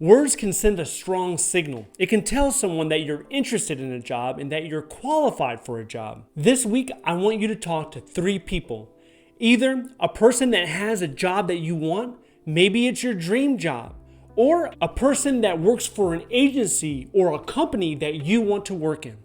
Words can send a strong signal. It can tell someone that you're interested in a job and that you're qualified for a job. This week, I want you to talk to 3 people. Either a person that has a job that you want, maybe it's your dream job, or a person that works for an agency or a company that you want to work in.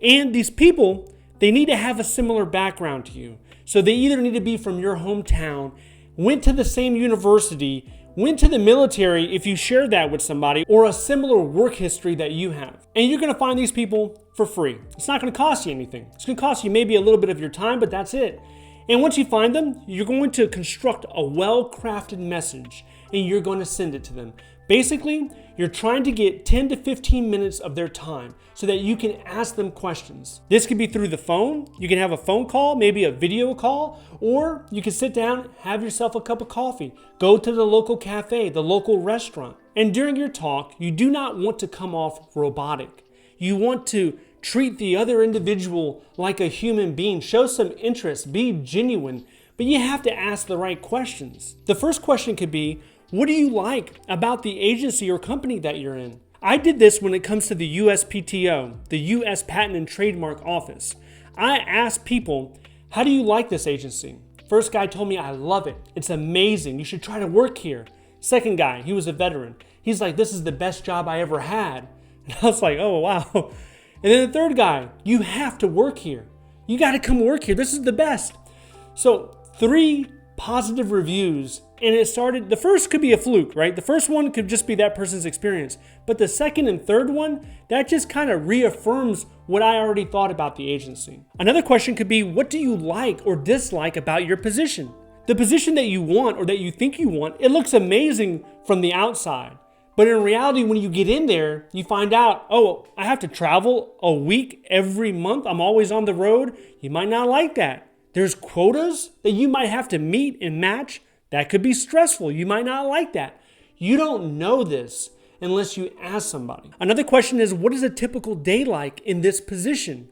And these people, they need to have a similar background to you. So they either need to be from your hometown, went to the same university, went to the military if you share that with somebody, or a similar work history that you have. And you're gonna find these people for free. It's not gonna cost you anything. It's gonna cost you maybe a little bit of your time, but that's it. And once you find them, you're going to construct a well-crafted message and you're going to send it to them. Basically, you're trying to get 10 to 15 minutes of their time so that you can ask them questions. This could be through the phone. You can have a phone call, maybe a video call, or you can sit down, have yourself a cup of coffee, go to the local cafe, the local restaurant. And during your talk, you do not want to come off robotic. You want to treat the other individual like a human being, show some interest, be genuine, but you have to ask the right questions. The first question could be, what do you like about the agency or company that you're in? I did this when it comes to the USPTO, the U.S. Patent and Trademark Office. I asked people, how do you like this agency? First guy told me, I love it. It's amazing. You should try to work here. Second guy, he was a veteran. He's like, this is the best job I ever had. And I was like, oh, wow. And then the third guy, you have to work here. You got to come work here. This is the best. So 3 positive reviews, and it started, the first could be a fluke, right? The first one could just be that person's experience. But the second and third one, that just kind of reaffirms what I already thought about the agency. Another question could be, what do you like or dislike about your position? The position that you want or that you think you want, it looks amazing from the outside. But in reality, when you get in there, you find out, oh, I have to travel a week every month. I'm always on the road. You might not like that. There's quotas that you might have to meet and match. That could be stressful. You might not like that. You don't know this unless you ask somebody. Another question is, what is a typical day like in this position?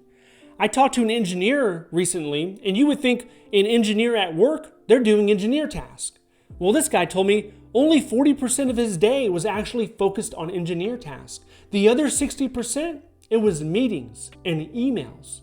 I talked to an engineer recently, and you would think an engineer at work, they're doing engineer tasks. Well, this guy told me only 40% of his day was actually focused on engineer tasks. The other 60%, it was meetings and emails.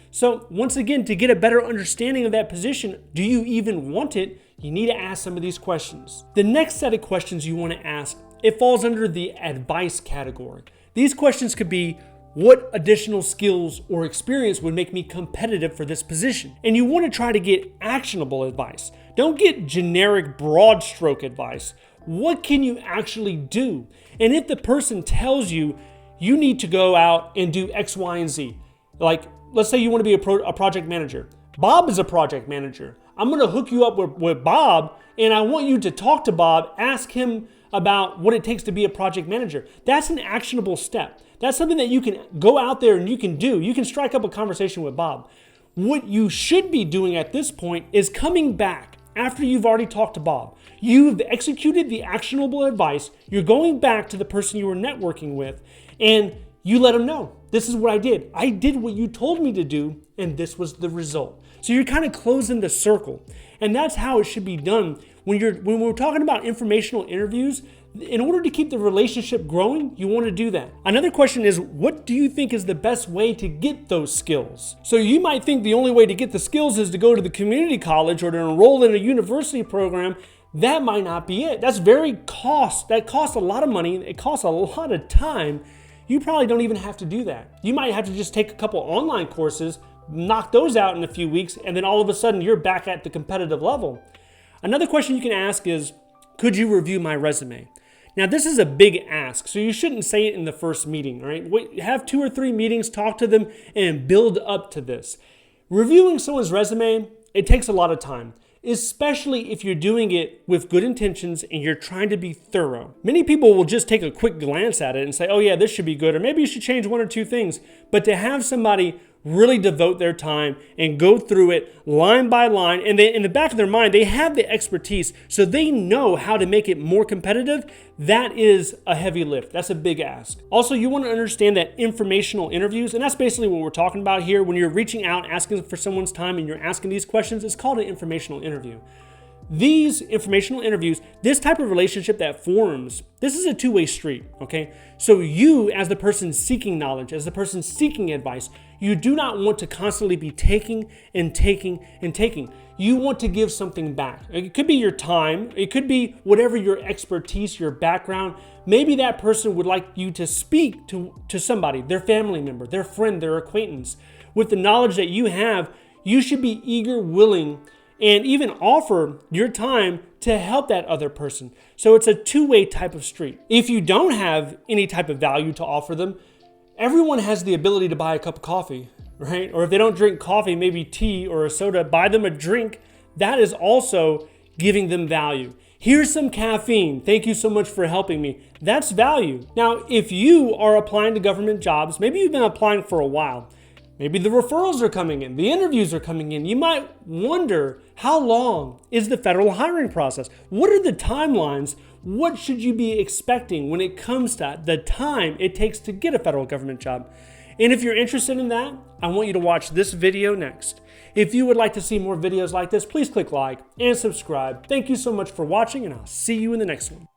So once again, to get a better understanding of that position, do you even want it? You need to ask some of these questions. The next set of questions you want to ask, it falls under the advice category. These questions could be, what additional skills or experience would make me competitive for this position? And you want to try to get actionable advice. Don't get generic broad stroke advice. What can you actually do? And if the person tells you, you need to go out and do X, Y, and Z, like let's say you want to be a project manager. Bob is a project manager. I'm going to hook you up with Bob, and I want you to talk to Bob, ask him about what it takes to be a project manager. That's an actionable step. That's something that you can go out there and you can do. You can strike up a conversation with Bob. What you should be doing at this point is coming back after you've already talked to Bob. You've executed the actionable advice. You're going back to the person you were networking with, and you let them know, this is what I did. I did what you told me to do, and this was the result. So you're kind of closing the circle. And that's how it should be done. When we're talking about informational interviews, in order to keep the relationship growing, you want to do that. Another question is, what do you think is the best way to get those skills? So you might think the only way to get the skills is to go to the community college or to enroll in a university program. That might not be it. That costs a lot of money. It costs a lot of time. You probably don't even have to do that. You might have to just take a couple online courses, knock those out in a few weeks, and then all of a sudden you're back at the competitive level. Another question you can ask is, could you review my resume? Now, this is a big ask, so you shouldn't say it in the first meeting, all right? Have 2 or 3 meetings, talk to them, and build up to this. Reviewing someone's resume, it takes a lot of time, especially if you're doing it with good intentions and you're trying to be thorough. Many people will just take a quick glance at it and say, oh yeah, this should be good, or maybe you should change 1 or 2 things. But to have somebody really devote their time and go through it line by line, and they, in the back of their mind, they have the expertise, so they know how to make it more competitive. That is a heavy lift. That's a big ask. Also, you want to understand that informational interviews, and that's basically what we're talking about here. When you're reaching out, asking for someone's time, and you're asking these questions, it's called an informational interview. These informational interviews, this type of relationship that forms, this is a two-way street, okay? So you, as the person seeking knowledge, as the person seeking advice, you do not want to constantly be taking and taking and taking. You want to give something back. It could be your time. It could be whatever your expertise, your background. Maybe that person would like you to speak to somebody, their family member, their friend, their acquaintance. With the knowledge that you have, you should be eager, willing, and even offer your time to help that other person. So it's a two-way type of street. If you don't have any type of value to offer them, everyone has the ability to buy a cup of coffee, right? Or if they don't drink coffee, maybe tea or a soda, buy them a drink. That is also giving them value. Here's some caffeine. Thank you so much for helping me. That's value. Now, if you are applying to government jobs, maybe you've been applying for a while. Maybe the referrals are coming in, the interviews are coming in. You might wonder, how long is the federal hiring process? What are the timelines? What should you be expecting when it comes to the time it takes to get a federal government job? And if you're interested in that, I want you to watch this video next. If you would like to see more videos like this, please click like and subscribe. Thank you so much for watching, and I'll see you in the next one.